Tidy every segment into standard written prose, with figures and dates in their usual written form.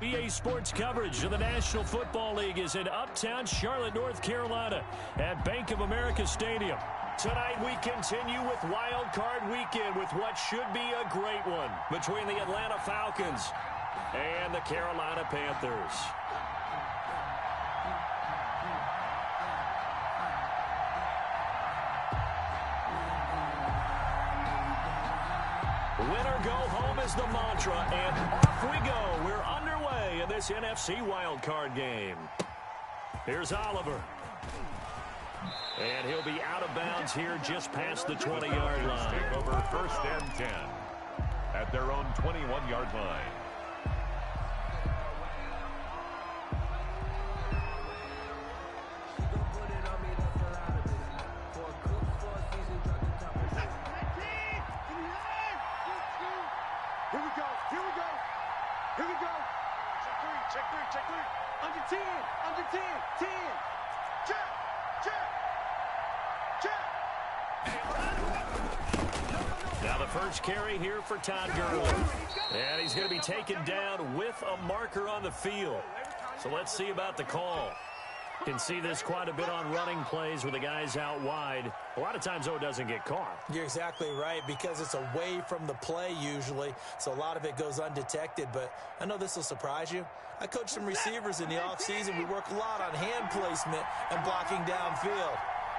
EA Sports coverage of the National Football League is in uptown Charlotte, North Carolina at Bank of America Stadium. Tonight we continue with Wild Card Weekend with what should be a great one between the Atlanta Falcons and the Carolina Panthers. Winner go home is the mantra, and off we go. We're underway in this NFC wildcard game. Here's Oliver. And he'll be out of bounds here just past the 20-yard line. Take over 1st and 10 at their own 21-yard line. Check three. Under 10. Check. Now the first carry here for Todd Gurley. And he's going to be taken down with a marker on the field. So let's see about the call. Can see this quite a bit on running plays with the guys out wide. A lot of times, though, it doesn't get caught. You're exactly right, because it's away from the play usually, so a lot of it goes undetected. But I know this will surprise you. I coach some receivers in the offseason. We work a lot on hand placement and blocking downfield.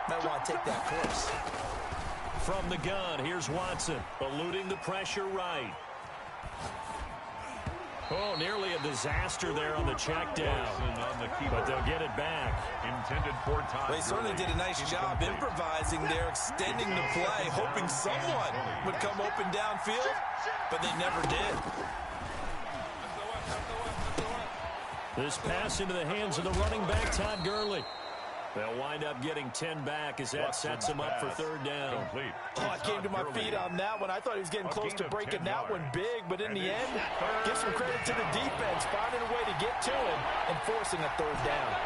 Might want to take that course. From the gun, here's Watson, eluding the pressure right. Oh, nearly a disaster there on the check down. But they'll get it back. Intended for Todd. They certainly did a nice job improvising there, extending the play, hoping someone would come open downfield, but they never did. This pass into the hands of the running back, Todd Gurley. They'll wind up getting 10 back as that sets him up for 3rd down. Complete. Oh, I came to my feet on that one. I thought he was getting close to breaking that one big, but in the end, give some credit to the defense, finding a way to get to him and forcing a 3rd down.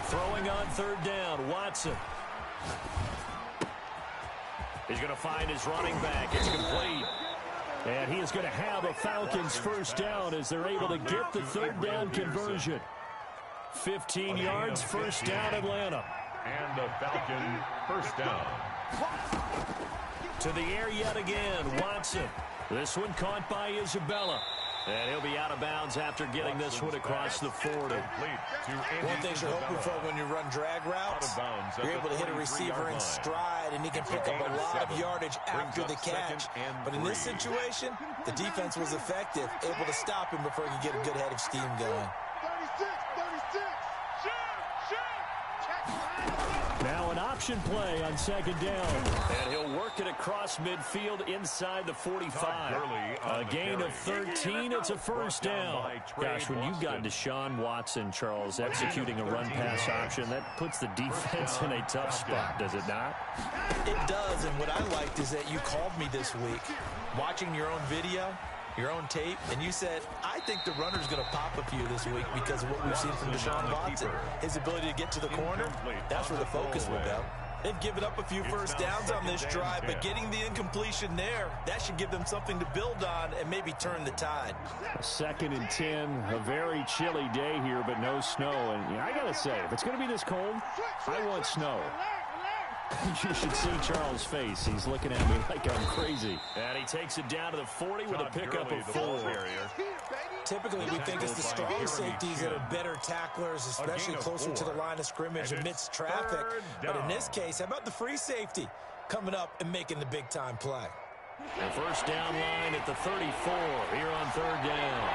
Throwing on 3rd down, Watson. He's going to find his running back. It's complete. And he is going to have a Falcons 1st down as they're able to get the 3rd down conversion. 15 yards, 1st down, Atlanta. And the Falcon 1st down. To the air yet again, Watson. This one caught by Isabella. And he'll be out of bounds after getting this one across the 40. One thing you're hoping for when you run drag routes, you're able to hit a receiver in stride, and he can pick up a lot of yardage after the catch. But in this situation, the defense was effective, able to stop him before he could get a good head of steam going. 36. Now an option play on 2nd down. And he'll work it across midfield inside the 45. A gain of 13. It's a 1st down. Gosh, when you've got Deshaun Watson, Charles, executing a run-pass option, that puts the defense in a tough spot, does it not? It does, and what I liked is that you called me this week, watching your own video, your own tape, and you said, I think the runner's going to pop a few this week because of what we've seen from Deshaun Watson. His ability to get to the corner, that's where the focus will go. They've given up a few 1st downs on this drive, but getting the incompletion there, that should give them something to build on and maybe turn the tide. 2nd and 10, a very chilly day here, but no snow. And I got to say, if it's going to be this cold, I want snow. You should see Charles' face. He's looking at me like I'm crazy. And he takes it down to the 40 with a pickup of 4. Typically, we think it's the strong safeties that are better tacklers, especially closer to the line of scrimmage amidst traffic. But in this case, how about the free safety coming up and making the big-time play? The 1st down line at the 34 here on 3rd down.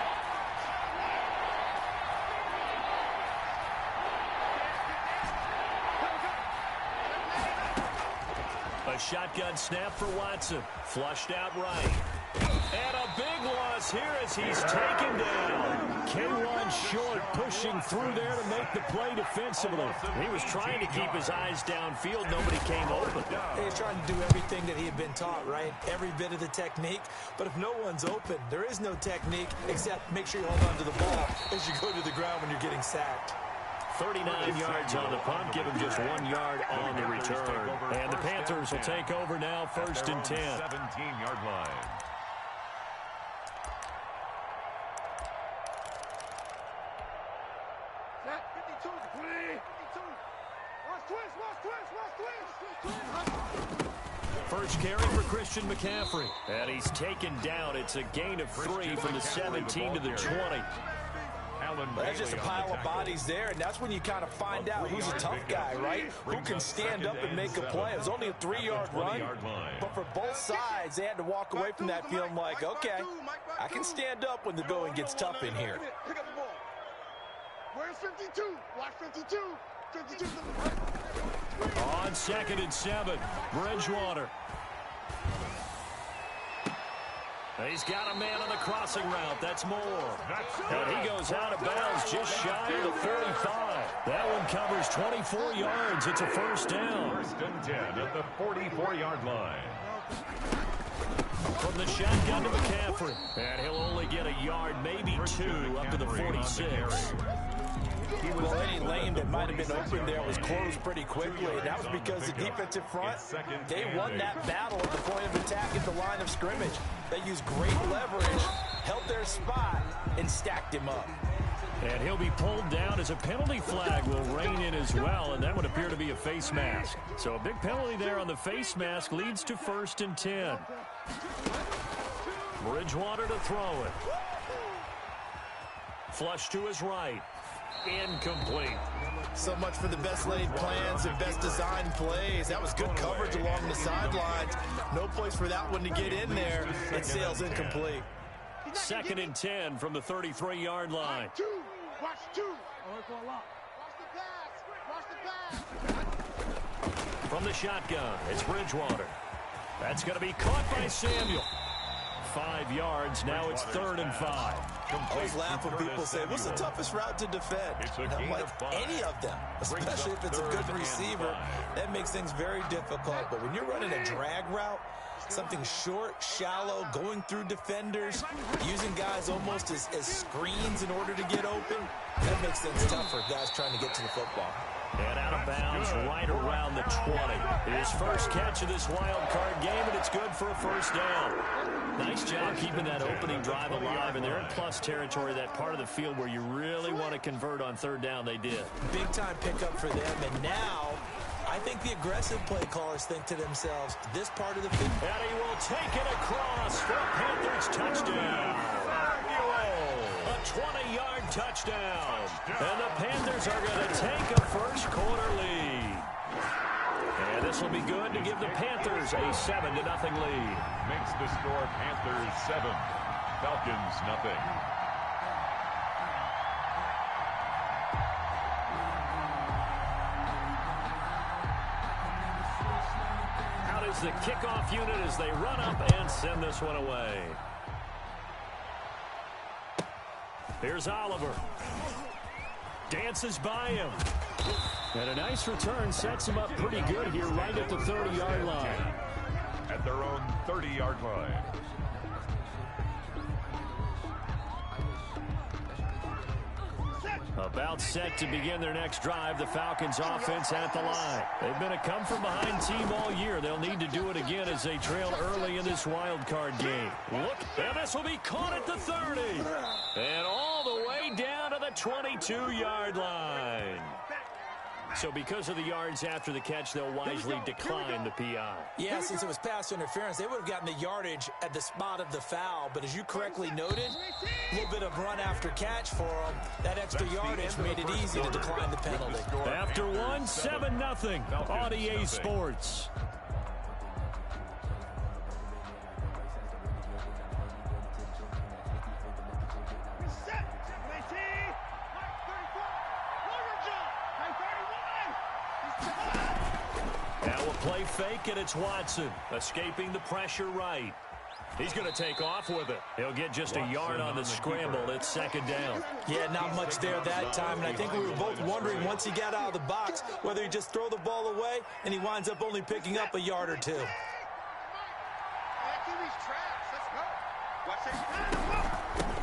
A shotgun snap for Watson. Flushed out right. And a big loss here as he's taken down. K1 short, pushing through there to make the play defensively. He was trying to keep his eyes downfield. Nobody came open. He's trying to do everything that he had been taught, right? Every bit of the technique. But if no one's open, there is no technique except make sure you hold on to the ball as you go to the ground when you're getting sacked. 39 yards on the punt, give him just 1 yard on the return. And the Panthers will take over now, 1st and 10. 17-yard line. First carry for Christian McCaffrey. And he's taken down. It's a gain of 3 from the 17 to the 20. There's just a pile of bodies there, and that's when you kind of find out who's a tough guy, right? Who can stand up and make a play. It was only a 3-yard run, but for both sides, they had to walk away from that feeling like, okay, I can stand up when the going gets tough in here. Where's 52? Watch 52. 52. On 2nd and 7, Bridgewater. He's got a man on the crossing route. That's Moore. And he goes out of bounds just shy of the 45. That one covers 24 yards. It's a 1st down. 1st and 10 at the 44-yard line. From the shotgun to McCaffrey. And he'll only get a yard, maybe 2, up to the 46. Well, any lane that might have been open there was closed pretty quickly. That was because the defensive front, they won that battle at the point of attack at the line of scrimmage. They used great leverage, held their spot, and stacked him up. And he'll be pulled down as a penalty flag will rein in as well, and that would appear to be a face mask. So a big penalty there on the face mask leads to 1st and 10. Bridgewater to throw it. Flush to his right. Incomplete. So much for the best laid plans and best designed plays. That was good coverage along the sidelines. No place for that one to get in there. It sails incomplete. 2nd and 10 from the 33-yard line. Watch 2. Watch the pass. From the shotgun, it's Bridgewater. That's going to be caught by Samuel. 5 yards. Now it's 3rd and 5. I always laugh when people say, what's the toughest route to defend? And I'm like, any of them, especially if it's a good receiver. That makes things very difficult. But when you're running a drag route, something short, shallow, going through defenders, using guys almost as screens in order to get open, that makes things tough for guys trying to get to the football. And out of bounds right around the 20. His first catch of this wild card game, and it's good for a 1st down. Nice job keeping that opening drive alive, and they're in plus territory, that part of the field where you really want to convert on 3rd down. They did. Big time pickup for them, and now I think the aggressive play callers think to themselves, this part of the field. And he will take it across for a Panthers touchdown. A 20-yard touchdown. And the Panthers are going to take a first-quarter lead. And this will be good to give the Panthers a 7-0 lead. Makes the score Panthers 7, Falcons nothing. Out is the kickoff unit as they run up and send this one away. Here's Oliver. Dances by him. And a nice return sets him up pretty good here right at the 30-yard line. At their own 30-yard line. About set to begin their next drive, the Falcons offense at the line. They've been a come-from-behind team all year. They'll need to do it again as they trail early in this wild card game. Look, and this will be caught at the 30. And all the way down to the 22-yard line. So because of the yards after the catch, they'll wisely decline the PI. Yeah, since it was pass interference, they would have gotten the yardage at the spot of the foul. But as you correctly noted, a little bit of run after catch for them. That extra yardage made it easy to decline the penalty. After one, 7-0 on EA Sports. Now a play fake, and it's Watson escaping the pressure right. He's going to take off with it. He'll get just a yard on the scramble. It's 2nd down. Yeah, not much there that time. And I think we were both wondering once he got out of the box whether he just throw the ball away, and he winds up only picking up a yard or 2.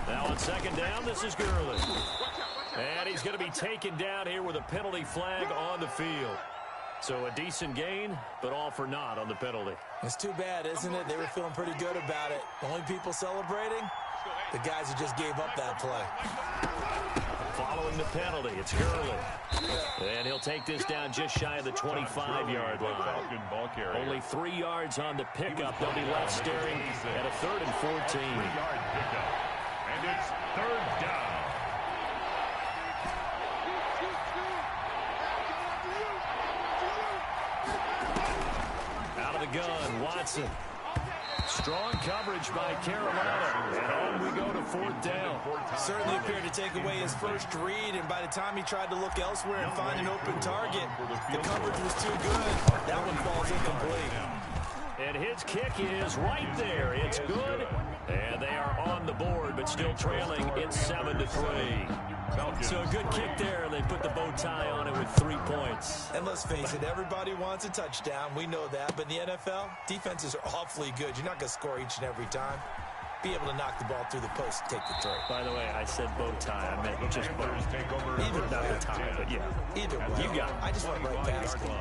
Now on 2nd down, this is Gurley. And he's going to be taken down here with a penalty flag on the field. So a decent gain, but all for naught on the penalty. It's too bad, isn't it? They were feeling pretty good about it. The only people celebrating, the guys who just gave up that play. Following the penalty, it's Gurley. And he'll take this down just shy of the 25-yard line. Only 3 yards on the pickup. They'll be left staring at a 3rd and 14. 3-yard pickup. And it's 3rd down. Out of the gun, Watson. Strong coverage by Carolina. And on we go to 4th down. Certainly appeared to take away his first read, and by the time he tried to look elsewhere and find an open target, the coverage was too good. That one falls incomplete. And his kick is right there. It's good. And they are on the board, but still trailing. It's 7-3. So a good kick there. They put the bow tie on it with 3 points. And let's face it, everybody wants a touchdown. We know that. But in the NFL, defenses are awfully good. You're not going to score each and every time. Be able to knock the ball through the post and take the throw. By the way, I said bow tie. I meant just bow. Either not the tie, but yeah. Either way. You got it. I just went right past it.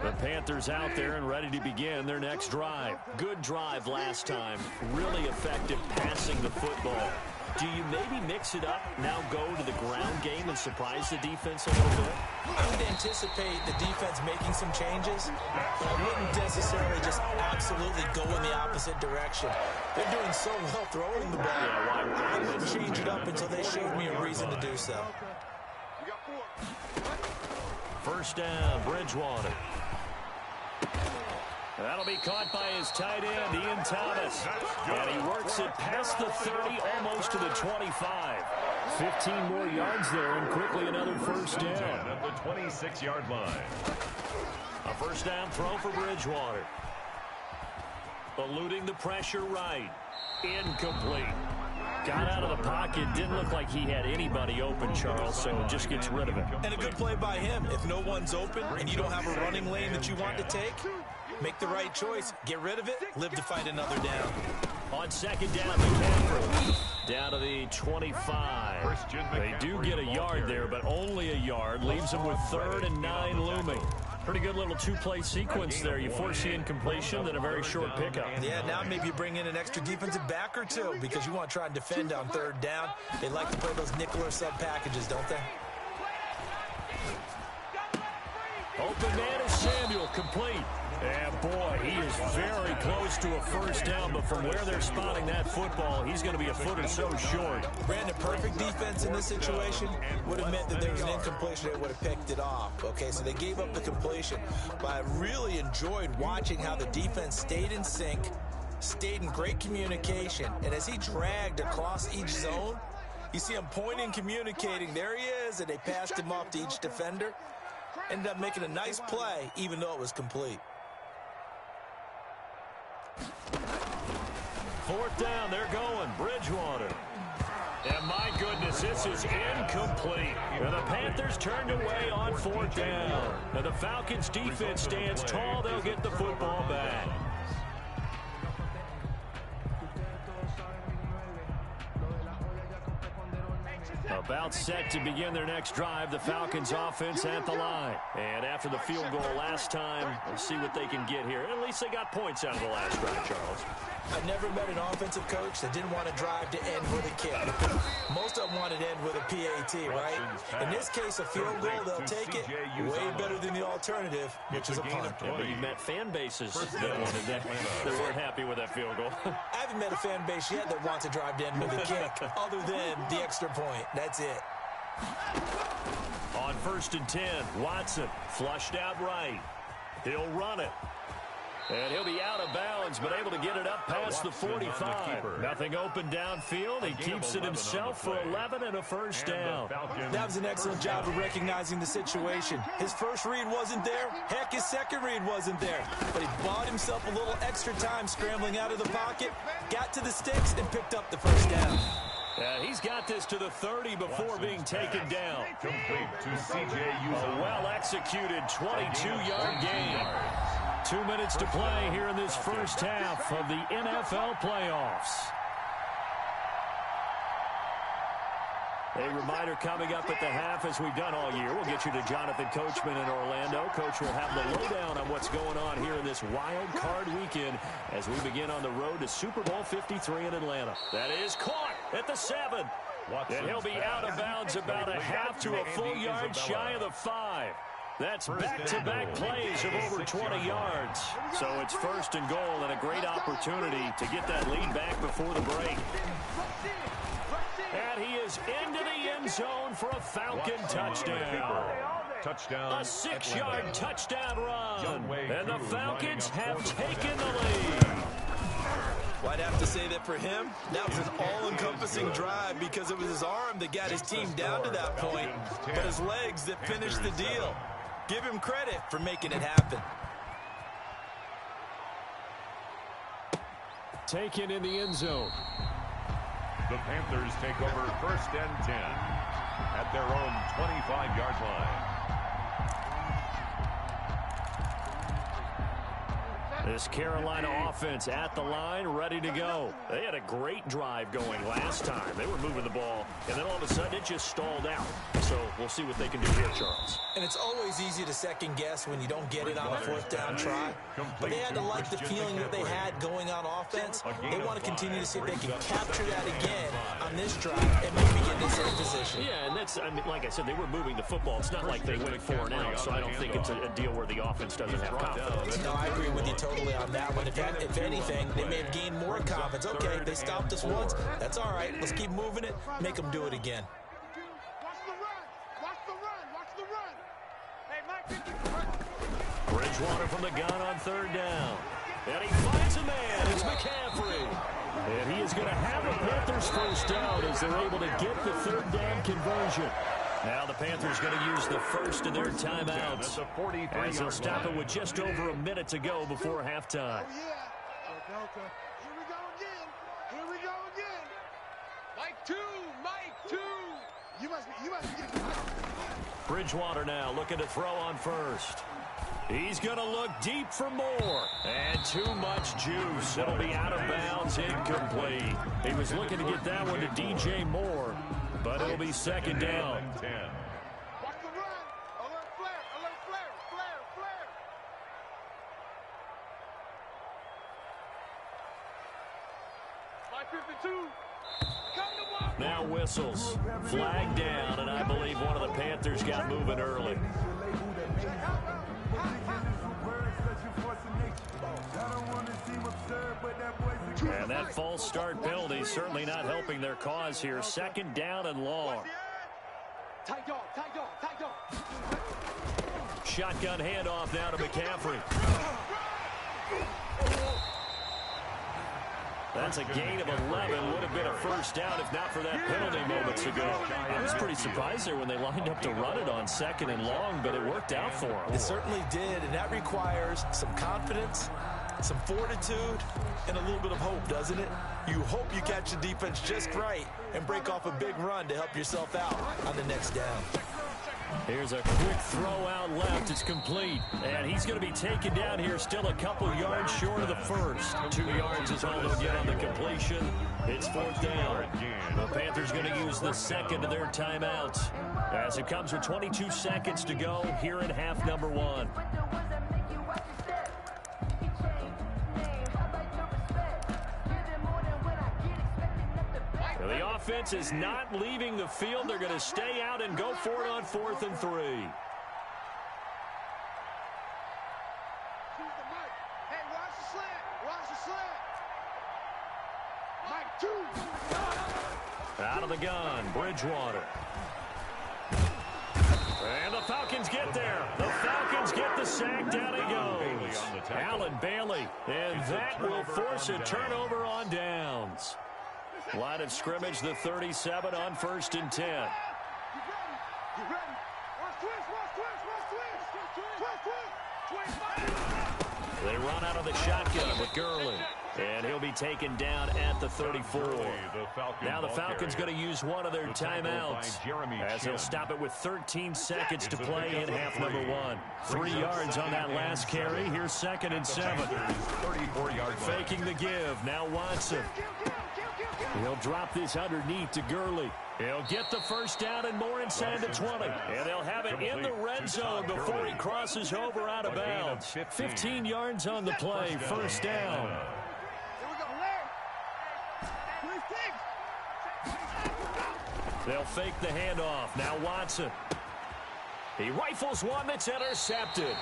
The Panthers out there and ready to begin their next drive. Good drive last time. Really effective passing the football. Do you maybe mix it up, now go to the ground game and surprise the defense a little bit? I would anticipate the defense making some changes, but I wouldn't necessarily just absolutely go in the opposite direction. They're doing so well throwing the ball. I wouldn't change it up until they showed me a reason to do so. 1st down, Bridgewater. That'll be caught by his tight end, Ian Thomas. And he works it past the 30, almost to the 25. 15 more yards there, and quickly another 1st down. At the 26-yard line. A 1st down throw for Bridgewater. Eluding the pressure right. Incomplete. Got out of the pocket. Didn't look like he had anybody open, Charles, so just gets rid of it. And a good play by him. If no one's open and you don't have a running lane that you want to take, make the right choice. Get rid of it. Live to fight another down. On 2nd down, McCaffrey. Down to the 25. They do get a yard there, but only a yard. Leaves them with 3rd and 9 looming. Pretty good little 2-play sequence there. You force the incompletion, then a very short pickup. Yeah, now maybe you bring in an extra defensive back or two because you want to try and defend on 3rd down. They like to play those nickel or sub packages, don't they? Open man is Samuel, complete. And boy, he is very close to a 1st down, but from where they're spotting that football, he's going to be a foot or so short. Brandon, perfect defense in this situation would have meant that there was an incompletion. They would have picked it off. Okay, so they gave up the completion. But I really enjoyed watching how the defense stayed in sync, stayed in great communication. And as he dragged across each zone, you see him pointing, communicating. There he is, and they passed him off to each defender. Ended up making a nice play, even though it was complete. 4th down, they're going. Bridgewater. And my goodness, this is incomplete. And the Panthers turned away on 4th down. And the Falcons defense stands tall. They'll get the football back. About set to begin their next drive, the Falcons offense at the line. And after the field goal last time, we'll see what they can get here. At least they got points out of the last drive, Charles. I never met an offensive coach that didn't want to drive to end with a kick. Most of them wanted to end with a PAT, right? In this case, a field goal, they'll take it way better than the alternative, which is a punt. Yeah, but you've met fan bases that wanted that weren't happy with that field goal. I haven't met a fan base yet that wants to drive to end with a kick, other than the extra point. That's it. On 1st and 10, Watson flushed out right. He'll run it. And he'll be out of bounds, but able to get it up past the 45. Nothing open downfield. He keeps it himself for 11 and a 1st down. That was an excellent job of recognizing the situation. His first read wasn't there. Heck, his second read wasn't there. But he bought himself a little extra time scrambling out of the pocket, got to the sticks, and picked up the 1st down. He's got this to the 30 before being taken down. Complete to C.J. A well-executed 22-yard gain. 2 minutes to play here in this 1st half of the NFL playoffs. A reminder coming up at the half, as we've done all year. We'll get you to Jonathan Coachman in Orlando. Coach will have the lowdown on what's going on here in this wild card weekend as we begin on the road to Super Bowl 53 in Atlanta. That is caught at the 7. And he'll be out of bounds about a half to a full yard shy of the 5. That's back-to-back plays of over 20 yards. So it's first and goal and a great opportunity to get that lead back before the break. And he is into the end zone for a Falcon touchdown. A 6-yard touchdown run. And the Falcons have taken the lead. Well, I'd have to say that for him, that was an all-encompassing drive because it was his arm that got his team down to that point, but his legs that finished the deal. Give him credit for making it happen. Taken in the end zone. The Panthers take over 1st and 10 at their own 25-yard line. This Carolina offense at the line, ready to go. They had a great drive going last time. They were moving the ball, and then all of a sudden it just stalled out. So we'll see what they can do here, Charles. And it's always easy to second guess when you don't get it on a 4th down try. But they had to like the feeling that they had going on offense. They want to continue to see if they can capture that again on this drive and maybe get in the same position. Yeah, and that's, I mean, like I said, they were moving the football. It's not like they went 4 and out, so I don't think it's a deal where the offense doesn't have confidence. No, I agree with you totally on that one. If anything, they may have gained more confidence. Okay, they stopped us once. That's all right. Let's keep moving it. Make them do it again. Watch the run. Watch the run. Watch the run. Hey, Mike, Bridgewater from the gun on 3rd down. And he finds a man. It's McCaffrey. And he is going to have the Panthers first down as they're able to get the 3rd down conversion. Now the Panthers going to use the first of their timeouts as they'll stop it with just over a minute to go before halftime. Oh, yeah. Okay. Here we go again. Here we go again. Mike 2. Mike 2. You must be getting Bridgewater now looking to throw on first. He's going to look deep for more. And too much juice. It'll be out of bounds, incomplete. He was looking to get that one to DJ Moore, but it'll be 2nd down. Watch the run. Alert flare. Alert flare. Flare. Flare. Mike 52. Now whistles. Flag down, and I believe one of the Panthers got moving early. And that false start penalty certainly not helping their cause here. 2nd down and long. Tight dog. Tight dog. Tight dog. Shotgun handoff now to McCaffrey. That's a gain of 11. Would have been a first down if not for that penalty moments ago. I was pretty surprised there when they lined up to run it on 2nd and long, but it worked out for them. It certainly did, and that requires some confidence, some fortitude, and a little bit of hope, doesn't it? You hope you catch the defense just right and break off a big run to help yourself out on the next down. Here's a quick throw out left. It's complete. And he's going to be taken down here, still a couple yards short of the first. 2 yards is all they'll get on the completion. It's 4th down. The Panthers going to use the 2nd of their timeouts as it comes with 22 seconds to go here in half number 1. The offense is not leaving the field. They're going to stay out and go for it on 4th and 3. Hey, watch the slant. Watch the slant. Mike 2. Out of the gun, Bridgewater. And the Falcons get there. The Falcons get the sack. Down he goes. Allen Bailey. And that will force a turnover on downs. Line of scrimmage, the 37 on 1st and 10. Get ready. Get ready. Watch twist. They run out of the shotgun with Gurley. And he'll be taken down at the 34. Now the Falcons going to use one of their timeouts as they'll stop it with 13 seconds to play in half number 1. 3 yards on that last carry. Here's 2nd and 7. 34-yard Faking the give. Now Watson. He'll drop this underneath to Gurley. He'll get the first down and more inside the 20. And they'll have it in the red zone before he crosses over out of bounds. 15 yards on the play, first down. They'll fake the handoff. Now Watson. He rifles one that's intercepted.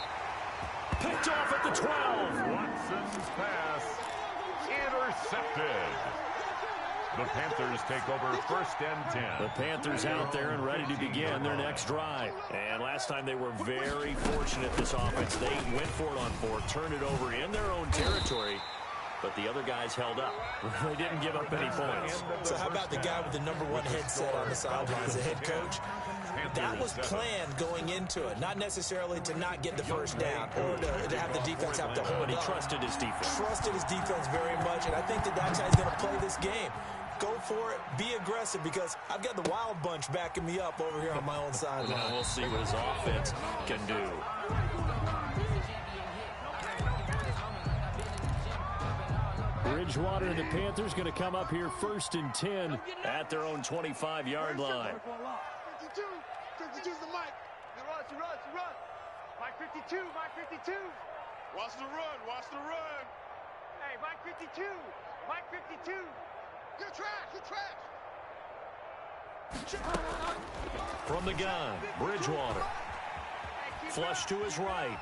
Picked off at the 12. Watson's pass intercepted. The Panthers take over first and 10. The Panthers out there and ready to begin their next drive. And last time they were very fortunate, this offense. They went for it on fourth, turned it over in their own territory, but the other guys held up. They didn't give up any points. So how about the guy with the #1 headset on the sidelines, the head coach? That was planned going into it, not necessarily to not get the first down or to have the defense have to hold But he up. trusted his defense. Trusted his defense very much, and I think that's how he's going to play this game. Go for it, be aggressive, because I've got the wild bunch backing me up over here on my own sideline. Now we'll see what his offense can do. Bridgewater and the Panthers going to come up here first and 10 at their own 25-yard line. 52. 52's the mic. He runs. Mike 52. Mike 52. Watch the run. Watch the run. Hey, Mike 52. Mike 52. You're trash. You're trash. From the gun, Bridgewater. Flush to his right.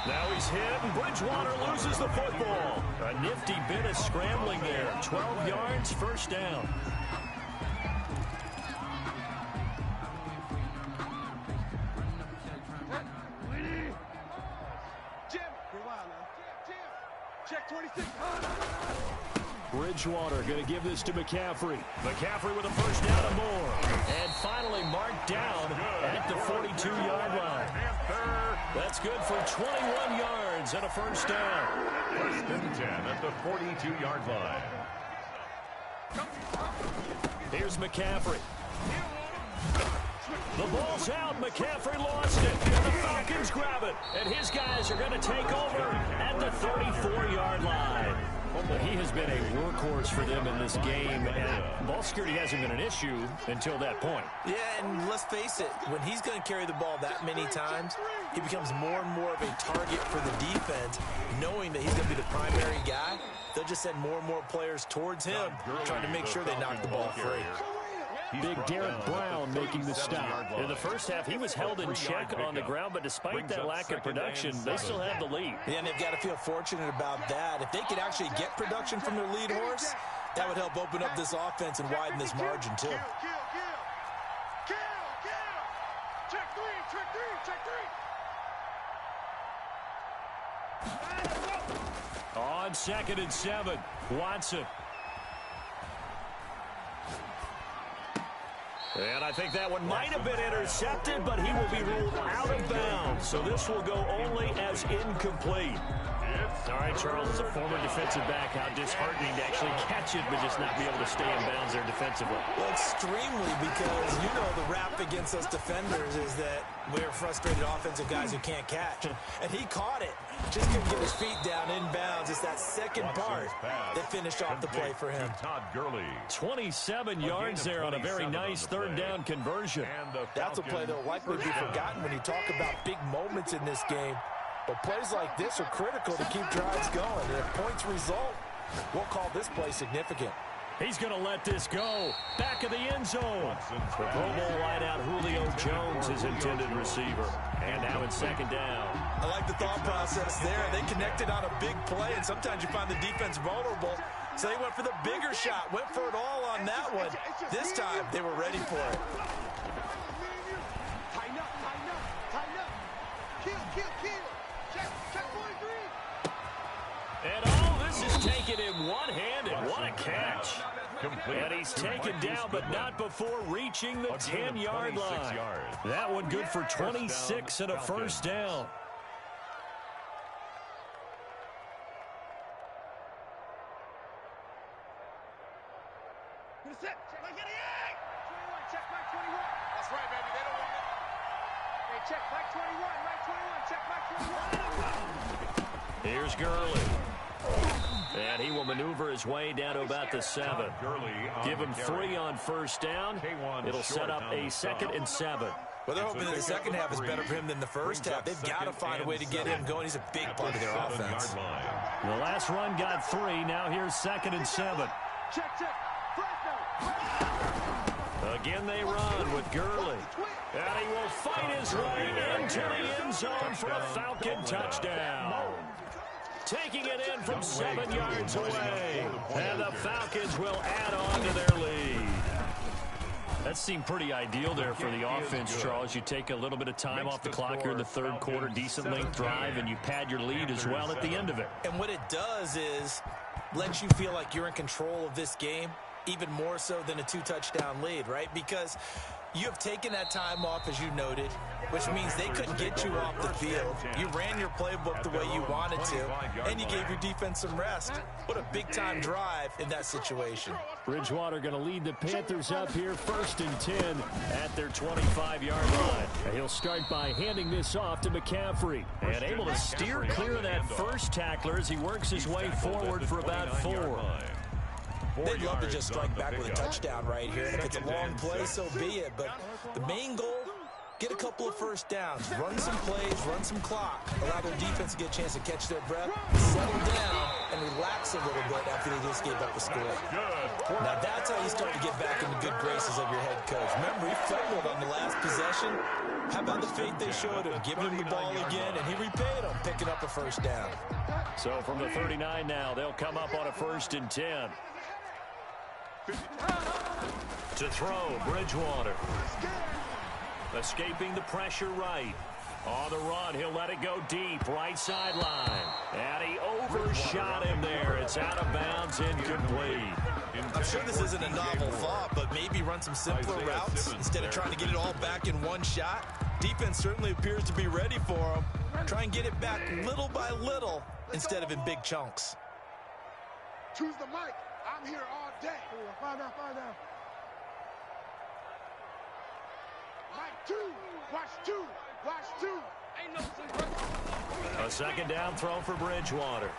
Now he's hit, and Bridgewater loses the football. A nifty bit of scrambling there. 12 yards, first down. Jim. You're wild, man. Jim. Check 26. Bridgewater going to give this to McCaffrey. McCaffrey with a first down and more. And finally marked down at the 42-yard line. That's good for 21 yards and a first down. First and 10 at the 42-yard line. Here's McCaffrey. The ball's out. McCaffrey lost it. And the Falcons grab it. And his guys are going to take over at the 34-yard line. He has been a workhorse for them in this game, and ball security hasn't been an issue until that point. Yeah, and let's face it, when he's going to carry the ball that many times, he becomes more and more of a target for the defense, knowing that he's going to be the primary guy. They'll just send more and more players towards him, trying to make sure they knock the ball free. Big Derek Brown making the stop. In the first half, he was held in check on the ground, but despite that lack of production, they still have the lead. Yeah, and they've got to feel fortunate about that. If they could actually get production from their lead horse, that would help open up this offense and widen this margin, too. Kill. Check three. On 2nd and 7, Watson. And I think that one might have been intercepted, but he will be ruled out of bounds. So this will go only as incomplete. All right, Charles, as a former defensive back, how disheartening to actually catch it, but just not be able to stay in bounds there defensively. Well, extremely, because you know the rap against us defenders is that we're frustrated offensive guys who can't catch. And he caught it. Just couldn't get his feet down in bounds. It's that second part that finished off the play for him. Todd Gurley. 27 yards there on a very nice third down conversion. That's a play that will likely be forgotten when you talk about big moments in this game. But plays like this are critical to keep drives going. And if points result, we'll call this play significant. He's going to let this go. Back of the end zone. The Pro Bowl wideout Julio Jones, his intended receiver. And now in second down. I like the thought process there. They connected on a big play, and sometimes you find the defense vulnerable. So they went for the bigger shot, went for it all on that one. This time, they were ready for it. Tighten up. Kill. Check 43. And this is taken in one-handed. What a catch. And he's taken down, but not before reaching the 10-yard line. That one good for 26 and a first down. Check Mike 21. Check Mike 21. That's right, baby. They don't want it. Hey, check Mike 21. Check Mike 21. Here's Gurley. And he will maneuver his way down to about the 7. Give him 3 on first down. It'll set up a 2nd and 7. Well, they're hoping that the second half is better for him than the first half. They've got to find a way to get him going. He's a big part of their offense. The last run got 3. Now here's 2nd and 7. Again they run with Gurley. And he will fight his way into the end zone for a Falcon touchdown. Taking it in from 7 yards away. And the Falcons will add on to their lead. That seemed pretty ideal there for the offense, Charles. You take a little bit of time off the clock here in the third quarter, decent length drive, and you pad your lead as well at the end of it. And what it does is let you feel like you're in control of this game, even more so than a 2-touchdown lead, right? Because you have taken that time off, as you noted, which means they couldn't get you off the field. You ran your playbook the way you wanted to, and you gave your defense some rest. What a big-time drive in that situation. Bridgewater going to lead the Panthers up here, 1st and 10 at their 25-yard line. And he'll start by handing this off to McCaffrey. And able to steer clear of that first tackler as he works his way forward for about 4. They'd love to just strike back with a touchdown right here. And if it's a long play, so be it. But the main goal, get a couple of first downs, run some plays, run some clock, allow their defense to get a chance to catch their breath, settle down, and relax a little bit after they just gave up a score. Now that's how you start to get back in the good graces of your head coach. Remember, he fumbled on the last possession. How about the faith they showed him, giving him the ball again, and he repaid him, picking up a first down. So from the 39 now, they'll come up on a 1st and 10. To throw, Bridgewater. Escaping the pressure right. On the run, he'll let it go deep, right sideline. And he overshot him there. It's out of bounds, incomplete. I'm sure this isn't a novel thought, but maybe run some simpler routes instead of trying to get it all back in one shot. Defense certainly appears to be ready for him. Try and get it back little by little instead of in big chunks. Choose the mic. I'm here all day. Fall down. Mike 2. Watch 2. Watch 2. Ain't no A 2nd down throw for Bridgewater.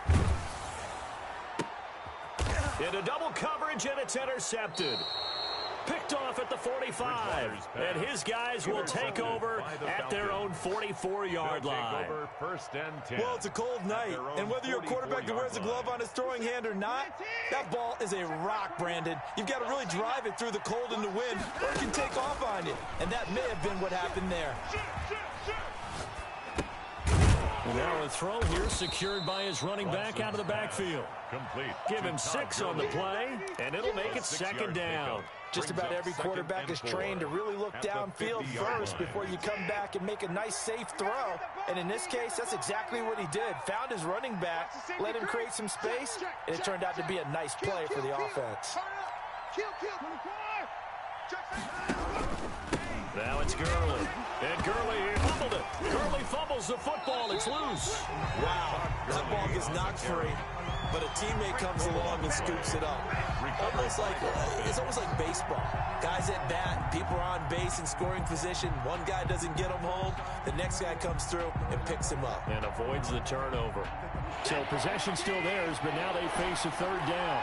Into double coverage, and it's intercepted. Picked off at the 45. And his guys will take over at their own 44-yard line. Well, it's a cold night, and whether you're a quarterback that wears a glove on his throwing hand or not, that ball is a rock, Brandon. You've got to really drive it through the cold and the wind, or it can take off on you. And that may have been what happened there. Now a throw here secured by his running back out of the backfield. Give him 6 on the play, and it'll make it 2nd down. Just about every quarterback is trained to really look downfield first before you come back and make a nice, safe throw. And in this case, that's exactly what he did. Found his running back, let him create some space, and it turned out to be a nice play for the offense. Now it's Gurley. And Gurley fumbled it. Gurley fumbles the football. It's loose. Wow, that ball gets knocked free, but a teammate comes along and scoops it up. It's almost like baseball. Guys at bat, people are on base in scoring position. One guy doesn't get him home. The next guy comes through and picks him up. And avoids the turnover. So possession still theirs, but now they face a 3rd down.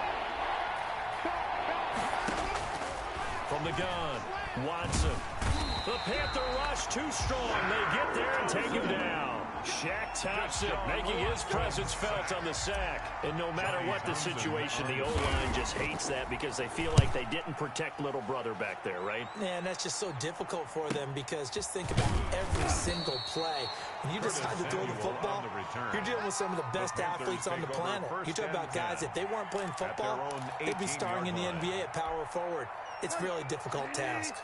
From the gun, Watson. The Panther rush too strong. They get there and take him down. Shaq taps it, making his presence felt on the sack. And no matter what the situation, the O-line just hates that because they feel like they didn't protect little brother back there, right? Man, that's just so difficult for them because just think about every single play. When you decide to throw the football, you're dealing with some of the best athletes on the planet. You talk about guys, if they weren't playing football, they'd be starring in the NBA at power forward. It's a really difficult task.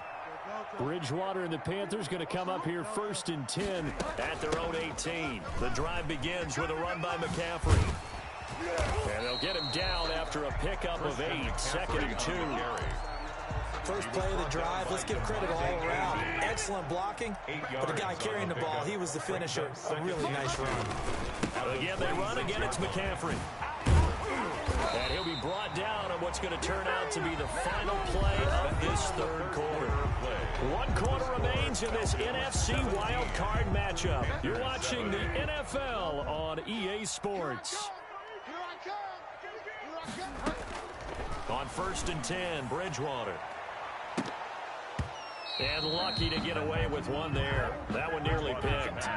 Bridgewater and the Panthers going to come up here 1st and 10 at their own 18. The drive begins with a run by McCaffrey. And they'll get him down after a pickup of 8, 2nd and 2. First play of the drive, let's give credit all around. Excellent blocking, but the guy carrying the ball, he was the finisher. A really nice run. Again, they run. Again, it's McCaffrey. And he'll be brought down on what's going to turn out to be the final play of this 3rd quarter. 1 quarter remains in this NFC wild card matchup. You're watching the NFL on EA Sports. Here I come. On 1st and 10, Bridgewater. And lucky to get away with one there. That one nearly picked.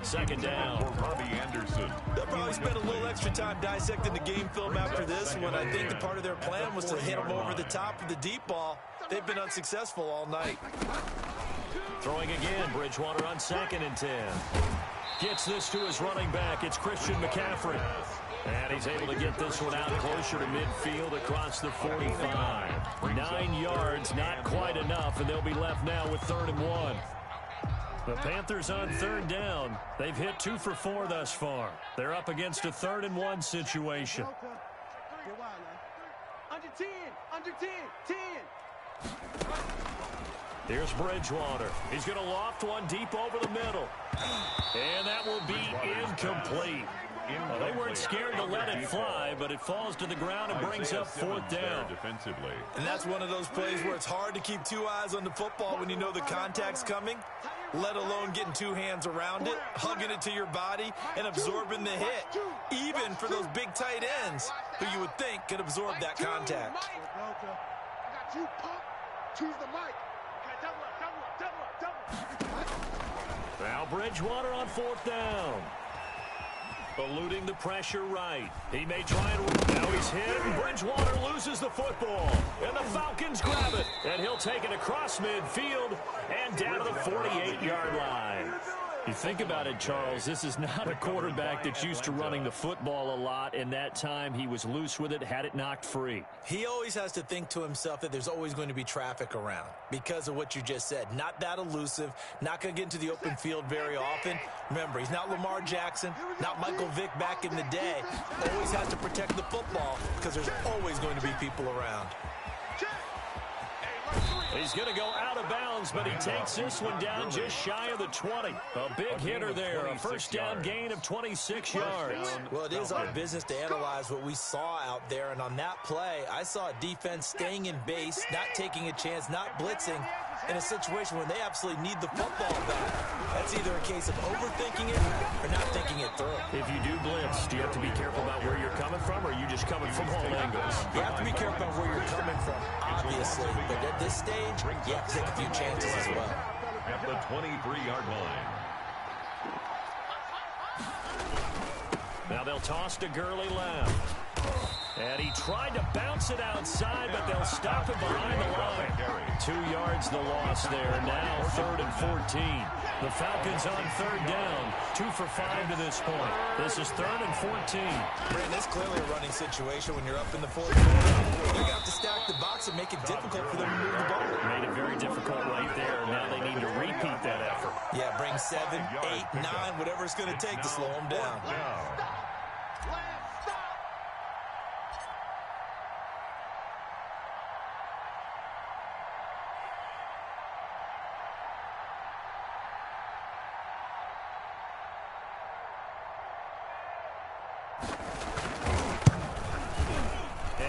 2nd down. They'll probably spend a little extra time dissecting the game film after this one. I think the part of their plan was to hit them over the top of the deep ball. They've been unsuccessful all night. Throwing again, Bridgewater on 2nd and 10. Gets this to his running back. It's Christian McCaffrey. And he's able to get this one out closer to midfield across the 45. 9 yards, not quite enough, and they'll be left now with 3rd and 1. The Panthers on 3rd down. They've hit 2 for 4 thus far. They're up against a 3rd and 1 situation. Under 10, under 10, 10. Here's Bridgewater. He's going to loft one deep over the middle. And that will be incomplete. Well, they weren't scared to let it fly, but it falls to the ground and brings up 4th down. Defensively. And that's one of those plays where it's hard to keep 2 eyes on the football when you know the contact's coming, let alone getting 2 hands around it, hugging it to your body, and absorbing the hit, even for those big tight ends who you would think could absorb that contact. I got you, punk. Choose the mic. Double up. Now Bridgewater on 4th down. Eluding the pressure right. He may try and... Now he's hit, and Bridgewater loses the football. And the Falcons grab it. And he'll take it across midfield and down to the 48-yard line. You think about it, Charles, this is not a quarterback that's used to running the football a lot, and that time he was loose with it, had it knocked free. He always has to think to himself that there's always going to be traffic around because of what you just said. Not that elusive, not going to get into the open field very often. Remember, he's not Lamar Jackson, not Michael Vick back in the day. Always has to protect the football because there's always going to be people around. He's going to go out of bounds, but he takes this one down just shy of the 20. A big hitter there, a 1st down gain of 26 yards. Well, it is our business to analyze what we saw out there, and on that play, I saw a defense staying in base, not taking a chance, not blitzing, in a situation where they absolutely need the football back. That's either a case of overthinking it or not thinking it through. If you do blitz, do you have to be careful about where you're coming from, or are you just coming from all angles? You have to be careful about where you're coming from, obviously, but at this stage, you have to take a few chances as well. At the 23-yard line. Now they'll toss to Gurley left. And he tried to bounce it outside, but they'll stop him behind the line. 2 yards the loss there. Now 3rd and 14. The Falcons on 3rd down. 2 for 5 to this point. This is 3rd and 14. Brandon, this is clearly a running situation when you're up in the 4th quarter. They're going to have to stack the box and make it difficult for them to move the ball. Made it very difficult right there. Now they need to repeat that effort. Yeah, bring 7, 8, 9, whatever it's going to take to slow them down.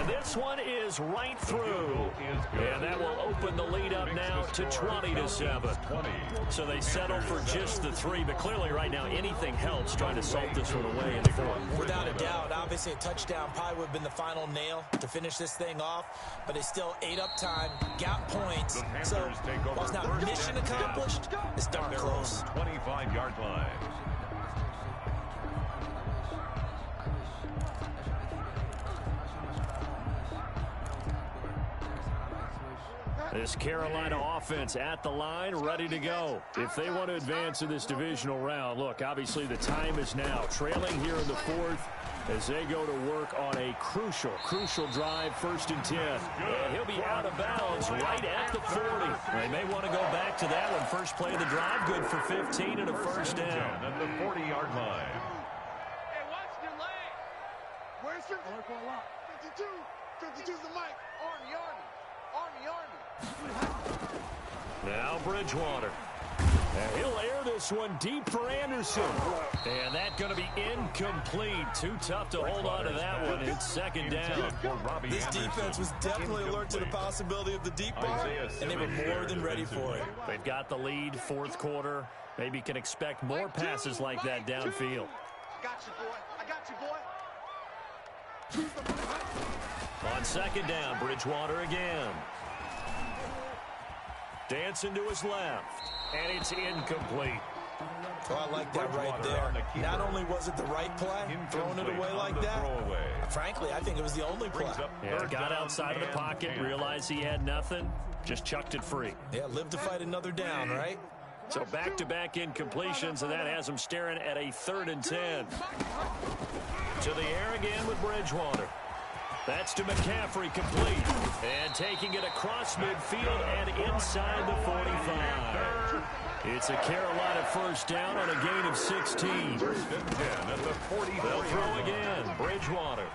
This one is right through, and that will open the lead up now to 20-7. So they settle for just the 3, but clearly right now anything helps trying to salt this one away in the 4th. Without a doubt, obviously a touchdown probably would have been the final nail to finish this thing off, but it's still 8 up time, got points, so while it's not mission accomplished, it's darn close. 25-yard line. This Carolina offense at the line, ready to go. If they want to advance in this divisional round, look, obviously the time is now. Trailing here in the 4th as they go to work on a crucial drive, 1st and 10. And he'll be out of bounds right at the 40. They may want to go back to that one. First play of the drive, good for 15 and a 1st down. At the 40-yard line. Hey, watch your leg. Where's your... 52. 52's the mic. Army. Now Bridgewater. And he'll air this one deep for Anderson. And that's going to be incomplete. Too tough to hold on to that one. It's 2nd down. This defense was definitely alert to the possibility of the deep ball, and they were more than ready for it. They've got the lead, 4th quarter. Maybe can expect more passes like that downfield. I got you, boy. On second down, Bridgewater again. Dancing to his left, and it's incomplete. Oh, I like that right there. Not only was it the right play, throwing it away like that, frankly, I think it was the only play. Yeah, got outside of the pocket, realized he had nothing, just chucked it free. Yeah, live to fight another down, right? So back-to-back incompletions, and that has him staring at a 3rd and 10. To the air again with Bridgewater. That's to McCaffrey, complete. And taking it across midfield and inside the 45. It's a Carolina first down on a gain of 16. 1st and 10 at the 45. They'll throw again. Bridgewater.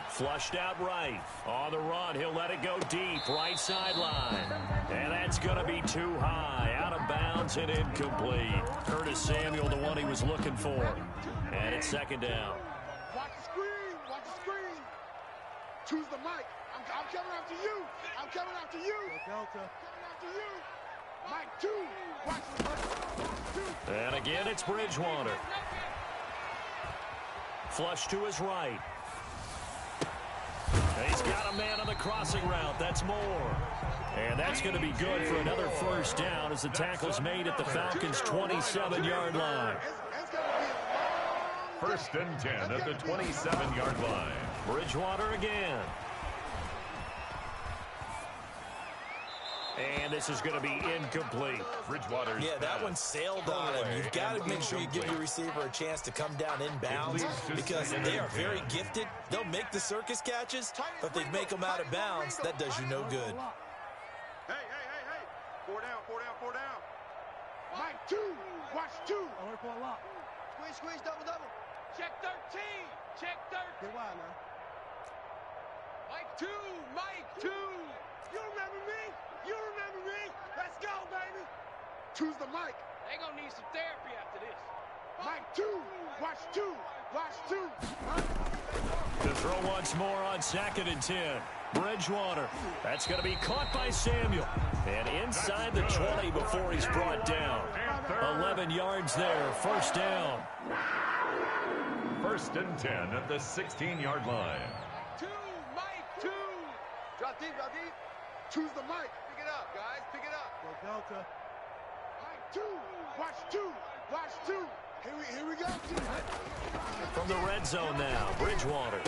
Flushed out right. On the run, he'll let it go deep. Right sideline. And that's going to be too high. Out of bounds and incomplete. Curtis Samuel, the one he was looking for. And it's 2nd down. Watch the screen. Watch the screen. Choose the mic. I'm coming after you. I'm coming after you. Delta. Coming after you. Mike 2. Watch the mic. And again, it's Bridgewater. Flush to his right. He's got a man on the crossing route. That's Moore. And that's going to be good for another first down as the tackle's made at the Falcons' 27-yard line. 1st and 10 at the 27-yard line. Bridgewater again. And this is going to be incomplete. Bridgewater. Yeah, that one sailed on him. You've got to make sure you give your receiver a chance to come down inbounds because they are very gifted. They'll make the circus catches, but if they make them out of bounds, that does you no good. Hey. 4 down. Mike 2. Watch 2. Squeeze, double. Check 13. Get wide now. Mike 2. You remember me? Let's go, baby. Choose the mic. They gonna need some therapy after this. Mike 2. Watch 2. To throw once more on 2nd and 10. Bridgewater. That's going to be caught by Samuel. And inside the 20 before he's brought down. 11 yards there. First down. 1st and 10 at the 16-yard line. Mike 2. Drop deep. Choose the mic. Pick it up, guys. Pick it up. Go Delta. Mike 2. Watch 2. Here we go. From the red zone now, Bridgewater.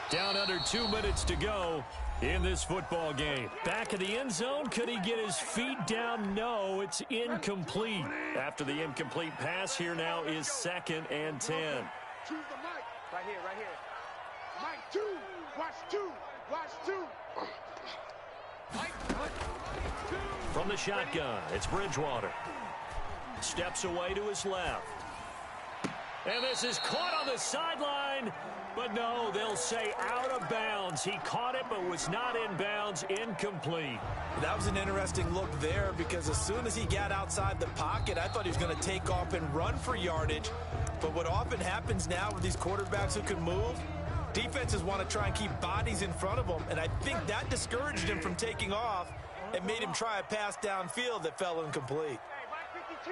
Down under 2 minutes to go in this football game. Back of the end zone. Could he get his feet down? No, it's incomplete. After the incomplete pass, here now is 2nd and 10. Choose the mic. Right here. Mike 2. Watch 2. From the shotgun, it's Bridgewater. Steps away to his left. And this is caught on the sideline. But no, they'll say out of bounds. He caught it but was not in bounds. Incomplete. That was an interesting look there because as soon as he got outside the pocket, I thought he was going to take off and run for yardage. But what often happens now with these quarterbacks who can move, defenses want to try and keep bodies in front of them, and I think that discouraged him from taking off and made him try a pass downfield that fell incomplete. Hey, Mike 52.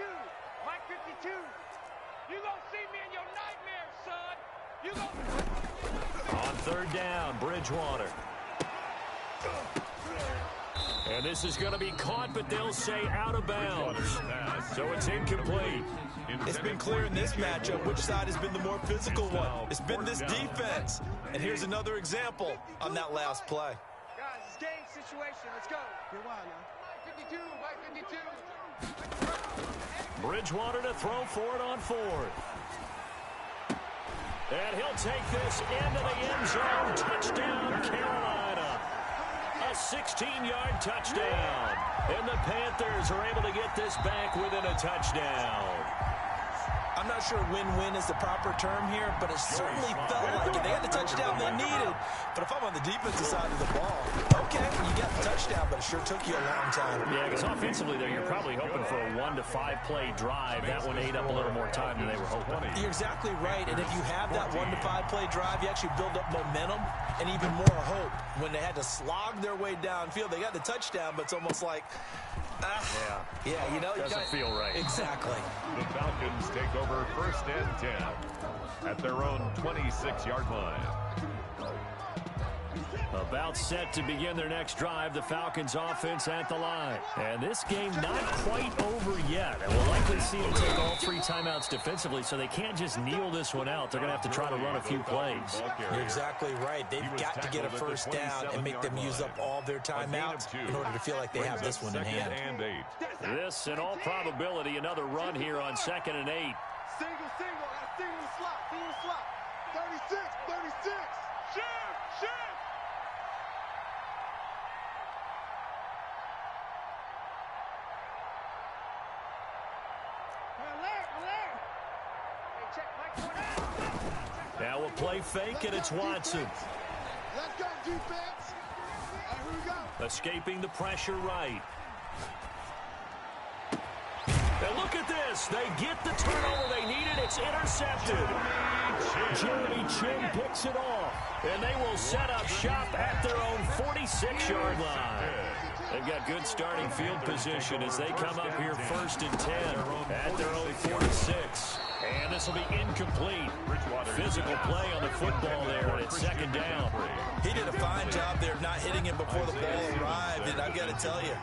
You gonna see me in your nightmares, son. You gonna... On 3rd down, Bridgewater. And this is going to be caught, but they'll say out of bounds. So it's incomplete. It's been clear in this matchup which side has been the more physical one. It's been this defense. And here's another example on that last play. Guys, it's game situation. Let's go. Get wide now. Mike 52. Bridgewater to throw for it on 4th. And he'll take this into the end zone. Touchdown, Carolina. A 16-yard touchdown. And the Panthers are able to get this back within a touchdown. I'm not sure win-win is the proper term here, but it certainly felt like it. They had the touchdown they needed. But if I'm on the defensive side of the ball, okay, you got the touchdown, but it sure took you a long time. Yeah, because offensively there, you're probably hoping for a 1 to 5 play drive. That one ate up a little more time than they were hoping. You're exactly right, and if you have that 1 to 5 play drive, you actually build up momentum and even more hope. When they had to slog their way downfield, they got the touchdown, but it's almost like Yeah, you know. Doesn't feel right. Exactly. The Falcons take over 1st and 10 at their own 26-yard line. About set to begin their next drive, the Falcons offense at the line. And this game not quite over yet. And we'll likely see them take all 3 timeouts defensively, so they can't just kneel this one out. They're going to have to try to run a few plays. You're exactly right. They've got to get a first down and make them use up all their timeouts in order to feel like they have this one in hand. This, in all probability, another run here on 2nd and 8. Single, single slot. 36. Shift. Now a play fake, and it's Watson. Let's go, defense. Here we go. Escaping the pressure right. And look at this. They get the turnover they needed. It's intercepted. Jeremy Chin picks it off. And they will set up shop at their own 46-yard line. They've got good starting field position as they come up here 1st and 10 at their own 46. And this will be incomplete. Physical play on the football there, and it's 2nd down. He did a fine job there of not hitting him before the ball arrived, and I've got to tell you,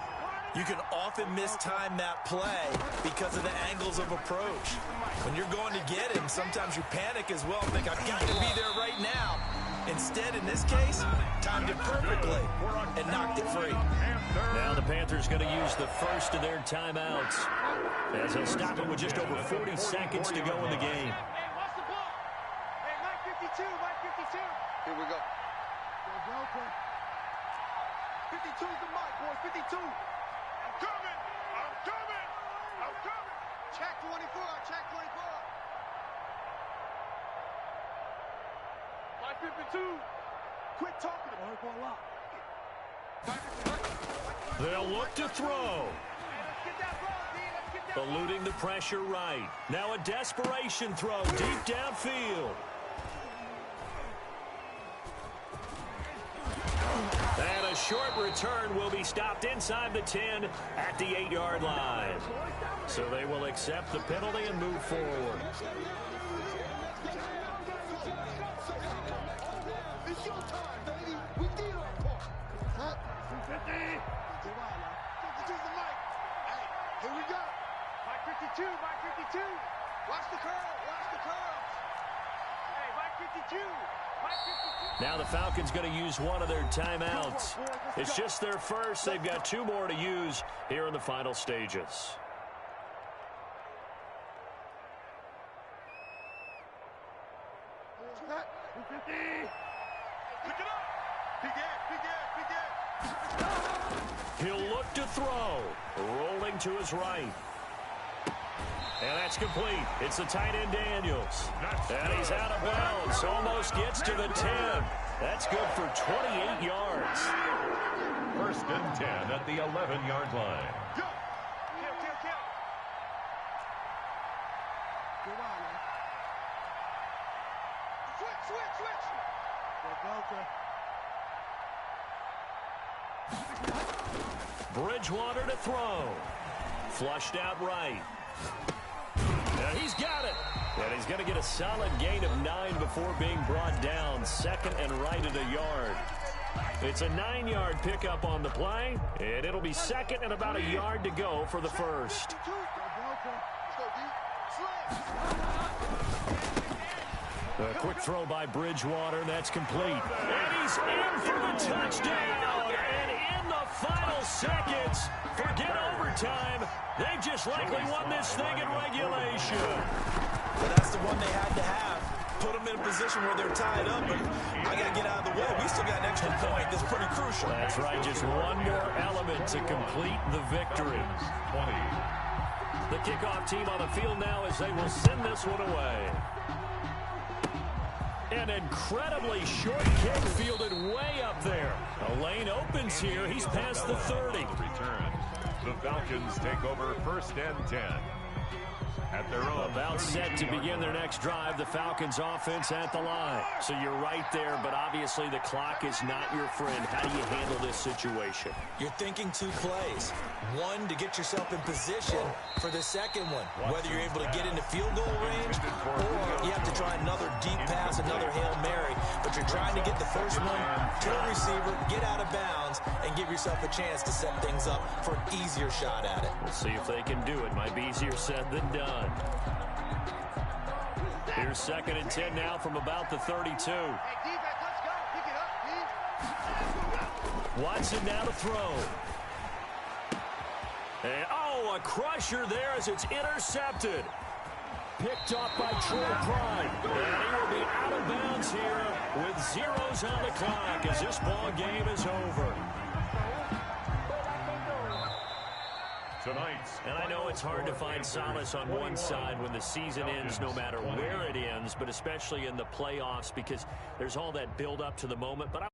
you can often mistime that play because of the angles of approach. When you're going to get him, sometimes you panic as well and think, I've got to be there right now. Instead, in this case, timed it perfectly and knocked it free. Now the Panthers going to use the first of their timeouts as they'll stop it with just over 40 seconds to go in the game. Hey, what's the ball? Hey, Mike 52. Here we go. 52's the mic, boys. 52. I'm coming. Check 24. Mike 52. Quit talking to me. For a lot. They'll look to throw. Eluding the pressure right. Now a desperation throw deep downfield. And a short return will be stopped inside the 10 at the 8-yard line. So they will accept the penalty and move forward. It's your time, baby. We did our part. 250. 52's the mic. Hey, here we go. Mike 52. Watch the curl. Hey, Mike 52. Now the Falcons going to use one of their timeouts. It's just their first. They've got 2 more to use here in the final stages. He'll look to throw. Rolling to his right. And that's complete. It's the tight end Daniels. And he's out of bounds. Almost gets to the 10. That's good for 28 yards. 1st and 10 at the 11-yard line. Kill. Switch. Bridgewater to throw. Flushed out right. And he's got it. And he's going to get a solid gain of 9 before being brought down. 2nd and right at a yard. It's a 9-yard pickup on the play, and it'll be 2nd and about a yard to go for the first. A quick throw by Bridgewater, that's complete. And he's in for the touchdown. And in the final seconds, forget overtime. They've just likely won this thing in regulation. Well, that's the one they had to have. Put them in a position where they're tied up, but I got to get out of the way. We still got an extra point that's pretty crucial. That's right, just one more element to complete the victory. 20. The kickoff team on the field now as they will send this one away. An incredibly short kick fielded way up there. A lane opens here. He's past the 30. Return. The Falcons take over 1st and 10. at their own. About set to begin their next drive, the Falcons offense at the line. So you're right there, but obviously the clock is not your friend. How do you handle this situation? You're thinking two plays. One, to get yourself in position for the second one. Whether you're able to get into field goal range or you have to try another deep pass, another Hail Mary. But you're trying to get the first one to a receiver, get out of bounds, and give yourself a chance to set things up for an easier shot at it. We'll see if they can do it. Might be easier said than done. Here's 2nd and 10 now from about the 32. Hey, defense, let's go. Pick it up, Watson now to throw. And, oh, a crusher there as it's intercepted. Picked off by Troy Pride. And he will be out of bounds here with zeros on the clock as this ball game is over. And I know it's hard to find solace on one side when the season ends, no matter where it ends, but especially in the playoffs because there's all that build up to the moment. But